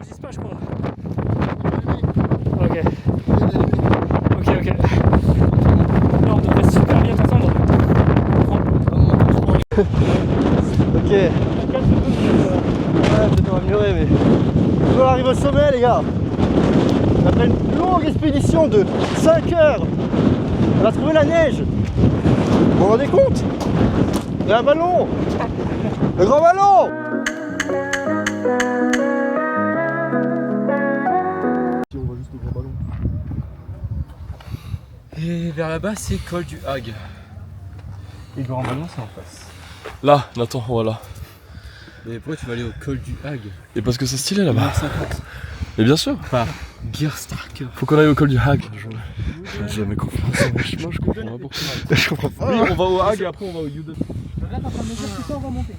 résiste pas, je crois. Ok. Ok. Là, on devrait super bien t'entendre. Ok. Ouais, peut-être on va améliorer, mais. On arrive au sommet, les gars. Après une longue expédition de 5 heures, on a trouvé la neige. Vous vous rendez compte? Il y a un ballon. Le grand ballon. Si on voit juste le grand ballon. Et vers là-bas, c'est col du Hag. Et le grand ballon, c'est en face. Là, Nathan, voilà. Mais pourquoi tu vas aller au col du Hag? Et parce que c'est stylé là-bas. 50. Mais bien sûr. Pas Gearstarker. Faut qu'on aille au col du Hag. Je n'ai jamais confiance en mes chemins, je comprends pas pourquoi. Je comprends pas. Oui, on va au Hag et après on va au Yuden. Là, t'es en train de me dire tout ça, on va monter.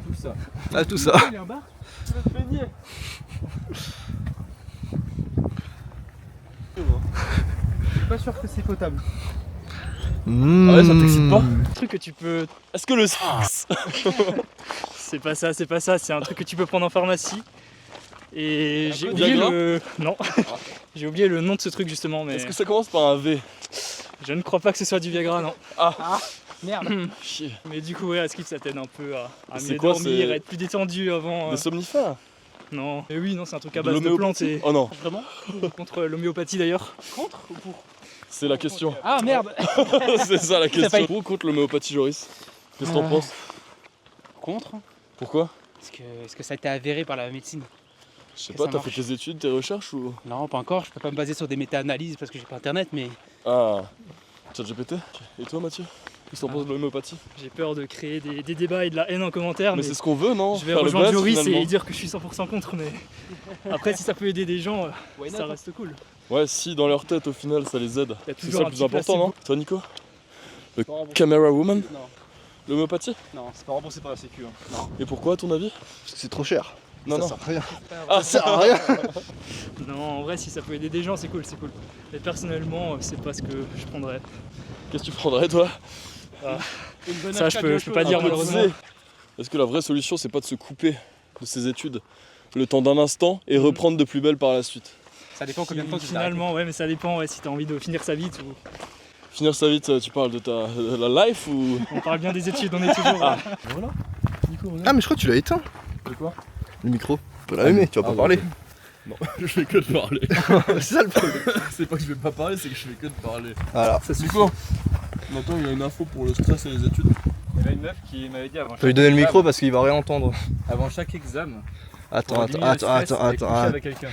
Tout ça. Ah, tout ça. Il y a un bar. Tu vas te baigner. Je suis pas sûr que c'est potable. Ah ouais, ça t'excite pas? Un truc que tu peux. Est-ce que le Sphinx C'est pas ça, c'est un truc que tu peux prendre en pharmacie. Et j'ai peu oublié Viagra le. Non. J'ai oublié le nom de ce truc justement, mais. Est-ce que ça commence par un V? Je ne crois pas que ce soit du Viagra, non. Merde. Chier. Mais du coup, ouais, à skip, ça t'aide un peu à C'est mieux quoi, dormir, c'est- à être plus détendu avant. Des somnifères? Non. Mais oui, non, c'est un truc à De base de plantes l'homéopathie et. Oh non, Vraiment contre l'homéopathie d'ailleurs. Contre ou pour? c'est la question. Ah merde. C'est ça la question. failli. Pour ou contre l'homéopathie, Joris? Qu'est-ce que t'en penses? Contre. Pourquoi? Est-ce que ça a été avéré par la médecine? Je sais Que pas, ça t'as marche. fait tes études, tes recherches ou? Non, pas encore. Je peux pas me baser sur des méta-analyses parce que j'ai pas internet, mais. Ah, ChatGPT. Et toi, Mathieu? Qu'est-ce que t'en penses de l'homéopatie? J'ai peur de créer des débats et de la haine en commentaire, Mais mais c'est ce qu'on veut, non? je vais Faire le rejoindre buzz, Joris finalement. et dire que je suis 100% contre, mais après si ça peut aider des gens, ça reste cool. Ouais, si dans leur tête, au final, ça les aide. Il y a C'est toujours ça un le plus petit important, placebo. non? Toi, Nico? Le Non, camera woman? Non, L'homéopathie? non, c'est pas remboursé par la sécu. Hein. Et pourquoi, à ton avis? Parce que c'est trop cher. Non, Ça non. sert à rien. Ah, Ça sert à rien. Non, en vrai, si ça peut aider des gens, c'est cool. Mais personnellement, c'est pas ce que je prendrais. Qu'est-ce que tu prendrais, toi? Ça, je peux pas dire Un peu de malheureusement. zé. Est-ce que la vraie solution, c'est pas de se couper de ses études le temps d'un instant et reprendre de plus belle par la suite? Ça dépend combien de temps tu Finalement, ouais, mais ça dépend si t'as envie de finir ça vite ou. Finir sa vie, tu parles de la life ou? On parle bien des études, on est toujours. Ah. Voilà. Nico, regarde. Ah, mais je crois que tu l'as éteint. De quoi? Le micro. Tu peux l'allumer, tu vas pas parler. Non, je fais que de parler. C'est ça le problème. C'est pas que je vais pas parler, c'est que je fais que de parler. Voilà. Ça suffit. Nico, maintenant il y a une info pour le stress et les études. Il y avait une meuf qui m'avait dit avant Je vais lui donner le micro parce qu'il va rien entendre. avant chaque examen. Attends. Avec quelqu'un.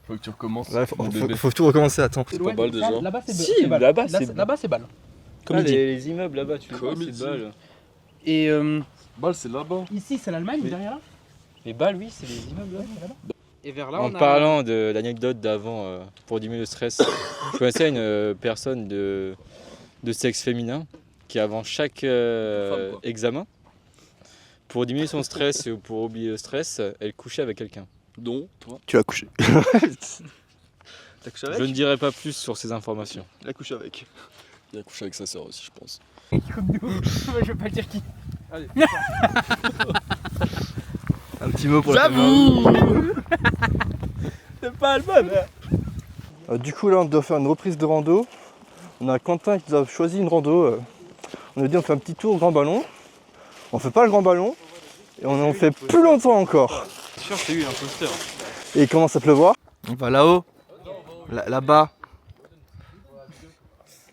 Faut que tu recommences. Ouais, mon bébé. faut tout recommencer, attends. C'est pas balle déjà. Là-bas c'est Si, balle. là-bas, Là, c'est là-bas c'est balle. Comme il dit. Les immeubles là-bas, tu vois, Comme il c'est dit. balle. Et Balle, c'est là-bas. ici c'est l'Allemagne, derrière là. Les balles, oui, c'est les immeubles là-bas. Et vers là, En parlant de l'anecdote d'avant, pour diminuer le stress, je connaissais une personne de sexe féminin qui, avant chaque femme, quoi. examen, pour diminuer son stress ou pour oublier le stress, elle couchait avec quelqu'un. Donc, toi. Tu as couché. T'as couché Je ne dirai pas plus sur ces informations. Il a couché avec. Il a couché avec sa sœur aussi, je pense. Je vais pas dire qui. Un petit mot pour la C'est pas album. Du coup, là, on doit faire une reprise de rando. On a Quentin qui nous a choisi une rando. On a dit on fait un petit tour au grand ballon. On fait pas le grand ballon. Et on en fait plus longtemps encore. Sûr, c'est eu un poster. Et il commence à pleuvoir. On va là-haut. Là-bas.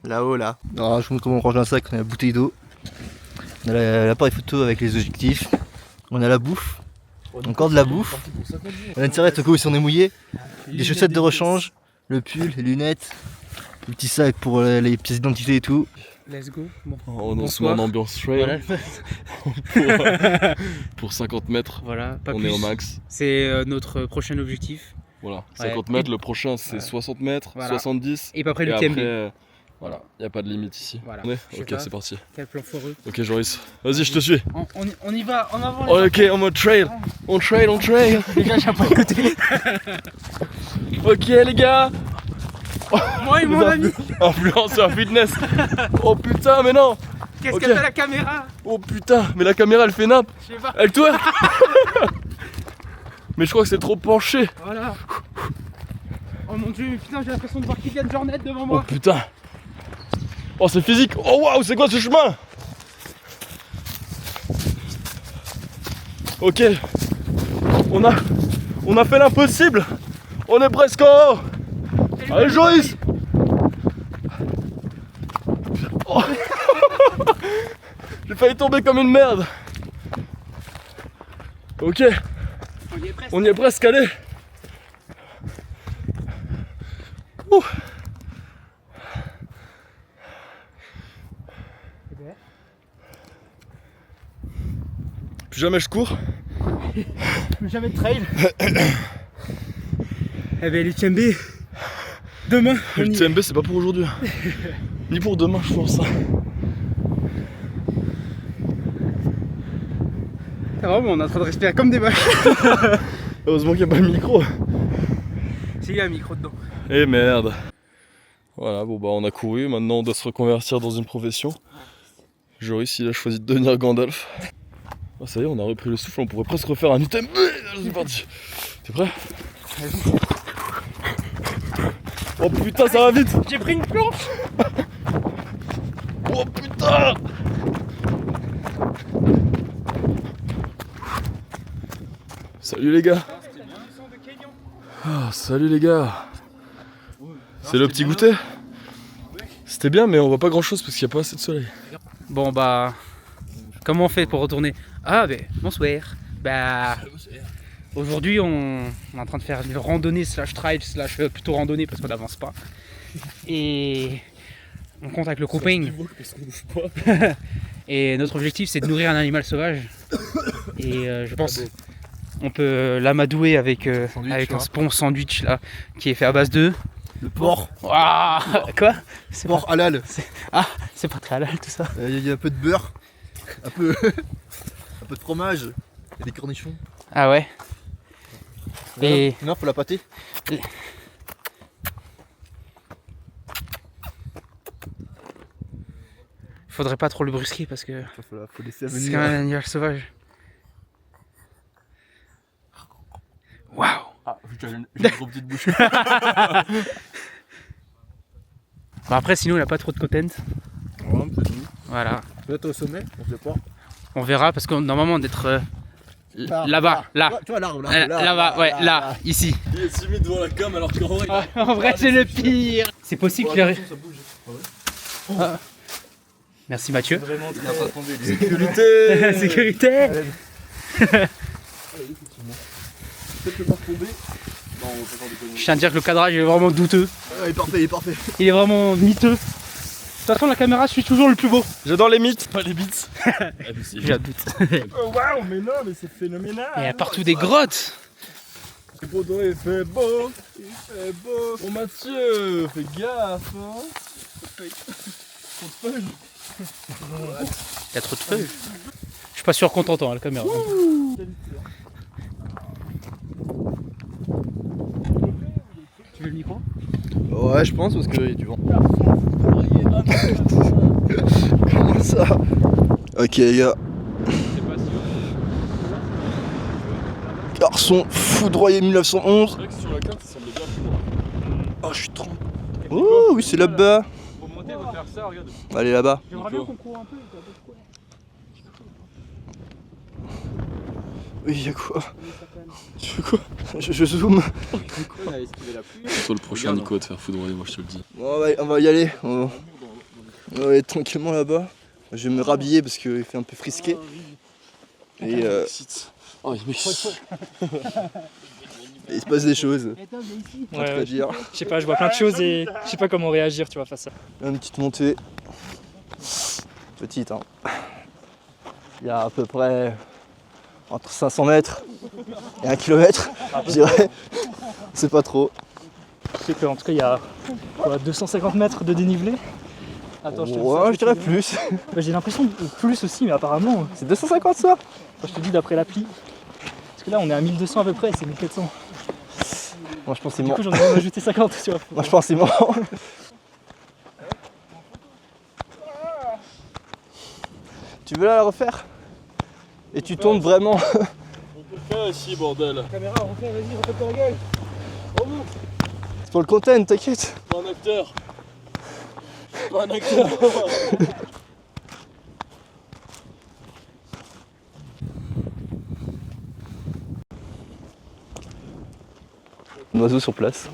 Là-haut, là. Alors, je vous montre comment on range un sac. On a la bouteille d'eau. On a l'appareil photo avec les objectifs. On a la bouffe. Encore de la bouffe. On a une serviette au cas où si on est mouillé. Des chaussettes de rechange. Le pull, les lunettes. Le petit sac pour les pièces d'identité et tout. Let's go. Bon. On se met en ambiance trail. Voilà. Pour 50 mètres. Voilà, pas On plus. est au max. C'est notre prochain objectif. Voilà. Ouais. 50 mètres, le prochain c'est 60 mètres, Voilà. 70. Et pas après Et le après, TMB. voilà, il n'y a pas de limite ici. Voilà. On est Je sais Ok, pas. c'est parti. Quel plan foireux. Ok, Joris. Vas-y, je te suis. On y va, en avant. les Ok, en mode trail. On trail. gars, j'ai pas écouté. Ok, les gars. Moi et mon ami. Influenceur fitness. Oh putain, mais non. Qu'est-ce Ok. que t'as la caméra? Oh putain, mais la caméra elle fait nappe. Je sais pas. Elle twerk. Mais je crois que c'est trop penché. Voilà. Oh mon dieu, mais putain, j'ai l'impression de voir Kylian Jornet devant Oh moi. putain. Oh c'est physique. Oh waouh, c'est quoi ce chemin? Ok. On a fait l'impossible. On est presque en haut. Allez Joris. Oh. J'ai failli tomber comme une merde. Ok. On y est presque allé. Ouh. Plus jamais je cours. Plus jamais de trail. Eh ben l'UTMB, demain. Le TMB c'est pas pour aujourd'hui. Ni pour demain je pense. C'est vrai, on est en train de respirer comme des vaches. Heureusement qu'il n'y a pas le micro. S'il y a un micro dedans. Eh merde. Voilà, bon bah on a couru, maintenant on doit se reconvertir dans une profession. Joris il a choisi de devenir Gandalf. Oh, ça y est, on a repris le souffle, on pourrait presque refaire un UTMB. Allez, c'est parti. T'es prêt? Oh putain, ça va vite. J'ai pris une planche. Oh putain. Salut les gars. Ah, salut les gars. C'est le petit goûter. C'était bien mais on voit pas grand chose parce qu'il n'y a pas assez de soleil. Bon bah, comment on fait pour retourner? Ah ben, bonsoir. Bah, aujourd'hui on est en train de faire une randonnée slash trail slash plutôt randonnée parce qu'on n'avance pas. Et on compte avec le copain. Et notre objectif c'est de nourrir un animal sauvage. Et je pense on peut l'amadouer avec, avec un bon sandwich là qui est fait à base de... Le porc. Ah, quoi? C'est Porc halal. Ah, c'est pas très halal tout ça. Il y a un peu de beurre, un peu de fromage et des cornichons. Ah ouais. Et Non, faut la pâter. faudrait pas trop le brusquer parce que Faut laisser c'est venir. quand même un animal sauvage. Waouh. Ah, j'ai une trop petite bouche. Bon après sinon il a pas trop de content. Voilà. Peut-être au sommet, on sait pas. On verra parce que normalement d'être là-bas, là. Tu vois l'arbre Là-bas, ouais, là, ici. Il est timide devant la cam alors qu'en vrai. En vrai c'est le pire. C'est possible qu'il arrive. Ah. Merci Mathieu. Vraiment très... Sécurité. Sécurité. Peut-être que pas tomber. Non, on va pas faire de conneries. Je tiens à dire que le cadrage est vraiment douteux. Il est parfait, il est parfait. Il est vraiment miteux. De toute façon la caméra suit toujours le plus beau. J'adore les mythes, pas les beats. J'ai un doute. Oh waouh, mais non, mais c'est phénoménal. Il y a partout des grottes. C'est beau, il fait beau, il fait beau. Bon Mathieu, fais gaffe. Hein. Trop de feuilles. Il y a trop de feuilles. Je suis pas sûr qu'on t'entend à la caméra. Tu veux le micro? Ouais, je pense parce qu'il y a du vent. Comment ça? Ok les gars. Garçon foudroyé 1911. C'est vrai que sur la carte, ça semblait bien plus loin. Oh, je suis trop. Oh oui, c'est là-bas. Pour monter, faut faire ça, regarde. Allez là-bas. J'aimerais bien qu'on court un peu. Oui, y'a quoi? Tu veux quoi? Je zoome. On a esquivé la pluie. C'est toi le prochain Nico à te faire foudroyer, moi je te le dis. Bon, on va y aller. On va aller tranquillement là-bas. Je vais me rhabiller parce qu'il fait un peu frisqué. Et Oh, mais... il se passe des choses. Ouais, À ouais. dire. Je sais pas, je vois plein de choses et je sais pas comment réagir, tu vois, face à ça. Une petite montée. Petite, hein. Il y a à peu près entre 500 mètres et 1 km, je dirais. C'est pas trop. Je sais qu'en tout cas, il y a quoi, 250 mètres de dénivelé. Attends, je te dis ça, Ouais, je dirais plus. Ouais, j'ai l'impression de plus aussi, mais apparemment, C'est 250 ça? je te dis d'après l'appli. Parce que là, on est à 1200 à peu près et c'est 1400. Moi je pense que c'est Du mort. coup, j'en ai même ajouté 50, tu vois. Moi je pense que c'est mort. Tu veux la refaire? Et tu tombes vraiment. Faire ici, bordel. Caméra, refais, vas-y, refais ta gueule. Remonte. C'est pour le content, t'inquiète. Pas un acteur. Pas un acteur. Un oiseau sur place.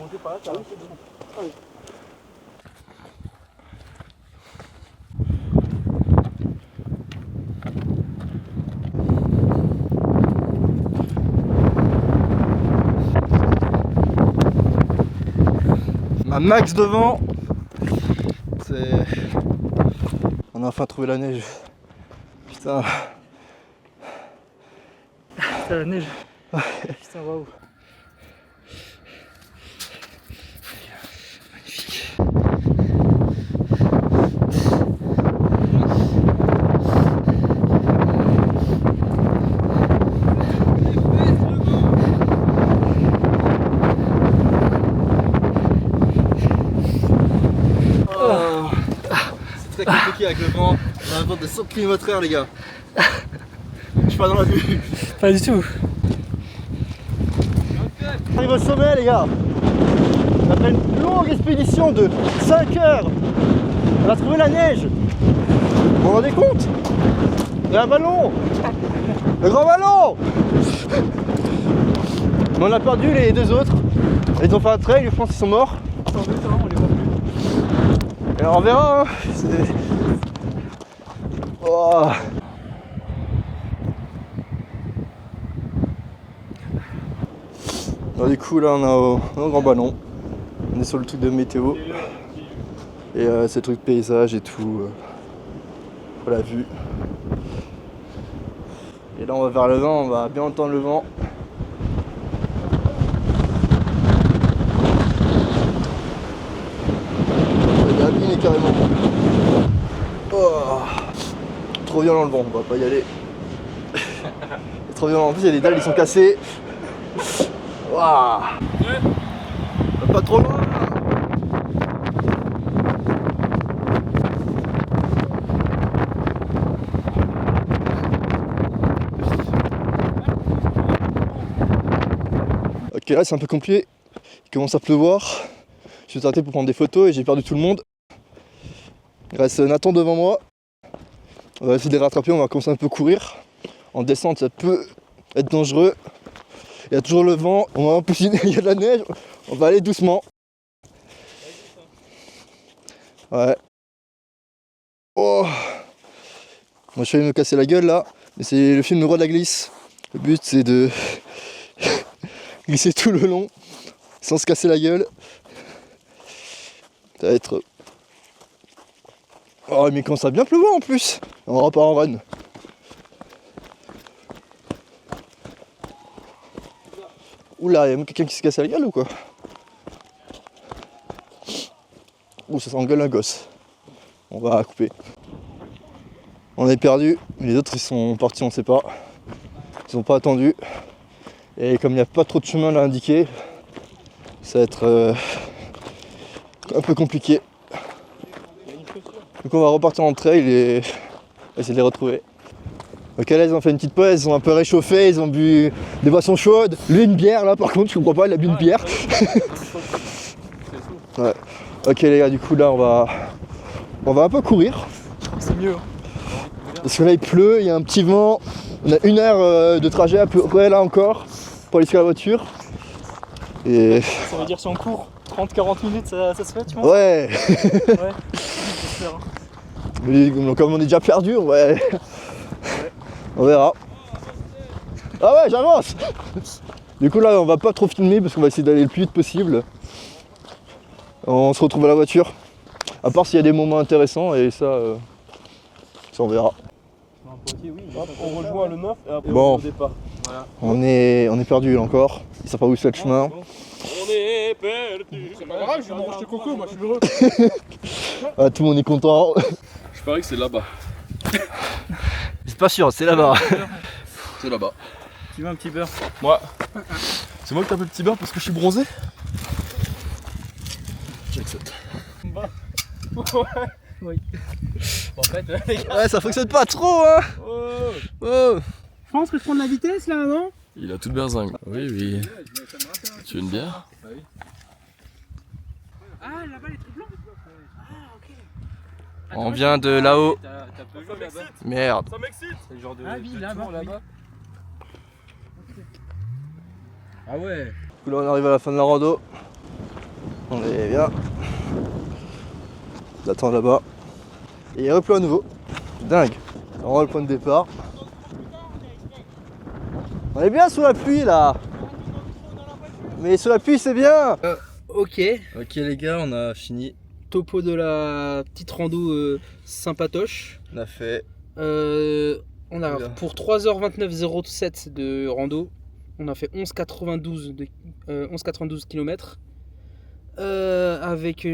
Un max de vent. On a enfin trouvé la neige. Putain. Putain, la neige. Putain, waouh. C'est très compliqué avec le vent. On a un vent de 100 km/h, les gars. Je suis pas dans la vue. Pas du tout. On arrive au sommet, les gars. Après une longue expédition de 5 heures, on a trouvé la neige. Vous vous rendez compte? Il y a un ballon. Le grand ballon. Mais on a perdu les deux autres. Ils ont fait un trail, je pense qu'ils sont morts. Et on verra, hein. Oh. Alors, du coup là on a un grand ballon. On est sur le truc de météo. Et c'est le truc de paysage et tout. Pour la vue. Et là on va vers le vent, on va bien entendre le vent. Il est abîmé carrément. Oh. Trop violent le vent, on va pas y aller. C'est trop violent, en plus il y a des dalles qui sont cassées. Waouh. Pas trop loin. Ok, là c'est un peu compliqué. Il commence à pleuvoir. Je suis arrêté pour prendre des photos et j'ai perdu tout le monde. Il reste Nathan devant moi. On va essayer de les rattraper, on va commencer un peu courir. En descente ça peut être dangereux. Il y a toujours le vent, en plus il y a de la neige, on va aller doucement. Ouais. Oh. Moi je vais me casser la gueule là, mais c'est le film Le Roi de la Glisse. Le but c'est de glisser tout le long, sans se casser la gueule. Ça va être... Oh mais quand ça a bien pleuvoir en plus. On repart en run. Oula, y'a quelqu'un qui se casse la gueule ou quoi? Ouh, ça s'engueule un gosse. On va couper. On est perdu, mais les autres ils sont partis, on sait pas. Ils ont pas attendu. Et comme il n'y a pas trop de chemin à indiquer, ça va être un peu compliqué. Donc on va repartir en trail et essayer de les retrouver. Ok, là ils ont fait une petite pause, ils sont un peu réchauffés, ils ont bu des boissons chaudes. Lui une bière là par contre, je comprends pas, il a bu une bière. Ouais. Ok les gars, du coup là on va un peu courir. C'est mieux. Parce que là il pleut, il y a un petit vent. On a 1 heure de trajet à peu près là encore pour aller jusqu'à la voiture. Et... Ça veut dire si on court 30-40 minutes, ça se fait, tu vois? Ouais. Ouais, j'espère. Hein. Mais comme on est déjà perdu, ouais. On verra. Ah ouais, j'avance. Du coup là on va pas trop filmer parce qu'on va essayer d'aller le plus vite possible. On se retrouve à la voiture. À part s'il y a des moments intéressants et ça on verra. On rejoint le 9 et après Bon. on est au départ. Voilà. On est perdu là encore. Ils savent pas où c'est le chemin. On est perdu. C'est pas grave, je vais manger tes cocos, moi je suis heureux. Ah, tout le monde est content. Je parie que c'est là-bas. C'est pas sûr, c'est là-bas. C'est là-bas. Tu veux un petit beurre? Moi. C'est moi qui t'appelle petit beurre parce que je suis bronzé. J'accepte. Oui. En fait, les gars, Ouais, ça fonctionne pas trop, hein. Oh. Oh. je pense que je prends de la vitesse là, non? Il a toute berzingue. Oui, oui. Tu veux une bière? Ah, là-bas, les trucs blancs. Ah, ok. On vient de là-haut. T'as peu vu là-bas? Merde. C'est le genre de, Ah oui, de là-bas, tour là-bas. Ah ouais. Du coup, là, on arrive à la fin de la rando. On est bien. On attend là-bas. Et il reploie à nouveau. Dingue. On rend le point de départ. On est bien sous la pluie là. Mais sous la pluie c'est bien. Ok. Ok les gars, on a fini. Topo de la petite rando sympatoche. On a fait. On a Oula. pour 3h29,07 de rando, on a fait 11,92 km avec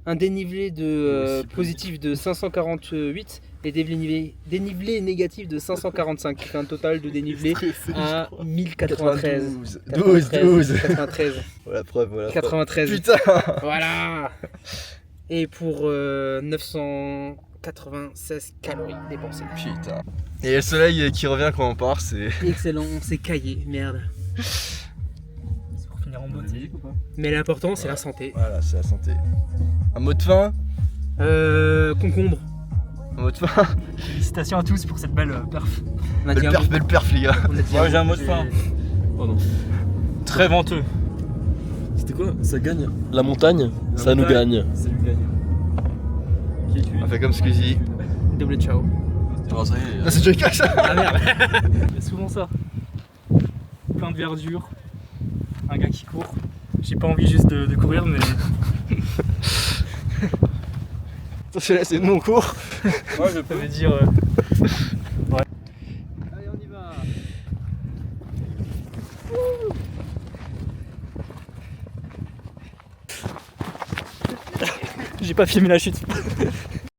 un dénivelé de positif de 548 et dénivelé négatif de 545. Qui fait un total de dénivelé à 1093. 12. 93. Voilà preuve, voilà. 93. Putain. Voilà. Et pour 996 calories dépensées. Putain. Et le soleil qui revient quand on part, c'est. Excellent, on s'est caillé, merde. C'est pour finir en beauté. Mais l'important c'est la santé. Voilà, c'est la santé. Un mot de fin. Concombre. Un mot de fin. Félicitations à tous pour cette belle perf. On a dit un mot. Belle perf les gars. On a dit Moi j'ai un mot de fin. Pardon. Très venteux. C'était quoi? Ça gagne? La montagne, ça nous montagne. gagne. Salut gagne. Qui es-tu? On fait comme Squeezie. Double ciao. Ah, ça y est. Ah, c'est déjà cash ça. Ah merde. Il y a souvent ça. Plein de verdure. Un gars qui court. J'ai pas envie juste de courir mais. Celui-là c'est mon cours. Moi je peux dire. Ouais. Allez, on y va. J'ai pas filmé la chute.